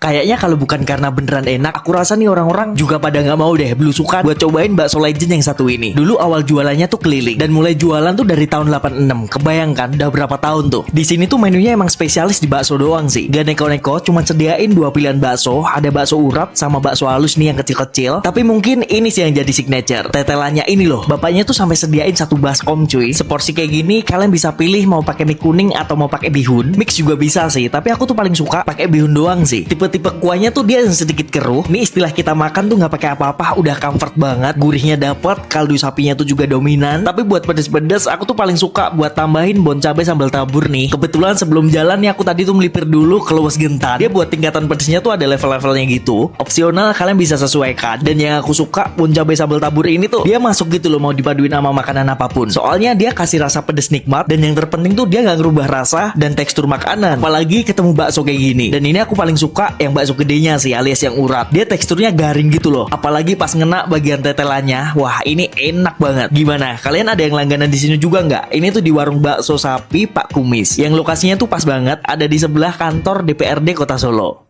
Kayaknya kalau bukan karena beneran enak, aku rasa nih orang-orang juga pada nggak mau deh belusukan buat cobain bakso legend yang satu ini. Dulu awal jualannya tuh keliling dan mulai jualan tuh dari tahun 86. Kebayangkan udah berapa tahun tuh. Di sini tuh menunya emang spesialis di bakso doang sih. Gak neko-neko, cuma sediain dua pilihan bakso, ada bakso urat sama bakso halus nih yang kecil-kecil. Tapi mungkin ini sih yang jadi signature. Tetelannya ini loh, bapaknya tuh sampai sediain satu baskom cuy. Seporsi kayak gini kalian bisa pilih mau pakai mie kuning atau mau pakai bihun. Mix juga bisa sih, tapi aku tuh paling suka pakai bihun doang sih. Tipe kuahnya tuh dia yang sedikit keruh. Nih istilah kita makan tuh nggak pakai apa-apa, udah comfort banget. Gurihnya dapet, kaldu sapinya tuh juga dominan. Tapi buat pedes-pedes, aku tuh paling suka buat tambahin bon cabai sambal tabur nih. Kebetulan sebelum jalan nih aku tadi tuh melipir dulu ke Luas Gentan. Dia buat tingkatan pedesnya tuh ada level-levelnya gitu. Opsional kalian bisa sesuaikan. Dan yang aku suka bon cabai sambal tabur ini tuh dia masuk gitu loh mau dipaduin sama makanan apapun. Soalnya dia kasih rasa pedes nikmat dan yang terpenting tuh dia nggak ngerubah rasa dan tekstur makanan. Apalagi ketemu bakso kayak gini. Dan ini aku paling suka yang bakso gedenya sih alias yang urat. Dia teksturnya garing gitu loh. Apalagi pas ngena bagian tetelannya. Wah, ini enak banget. Gimana? Kalian ada yang langganan di sini juga nggak? Ini tuh di warung bakso sapi Pak Kumis. Yang lokasinya tuh pas banget ada di sebelah kantor DPRD Kota Solo.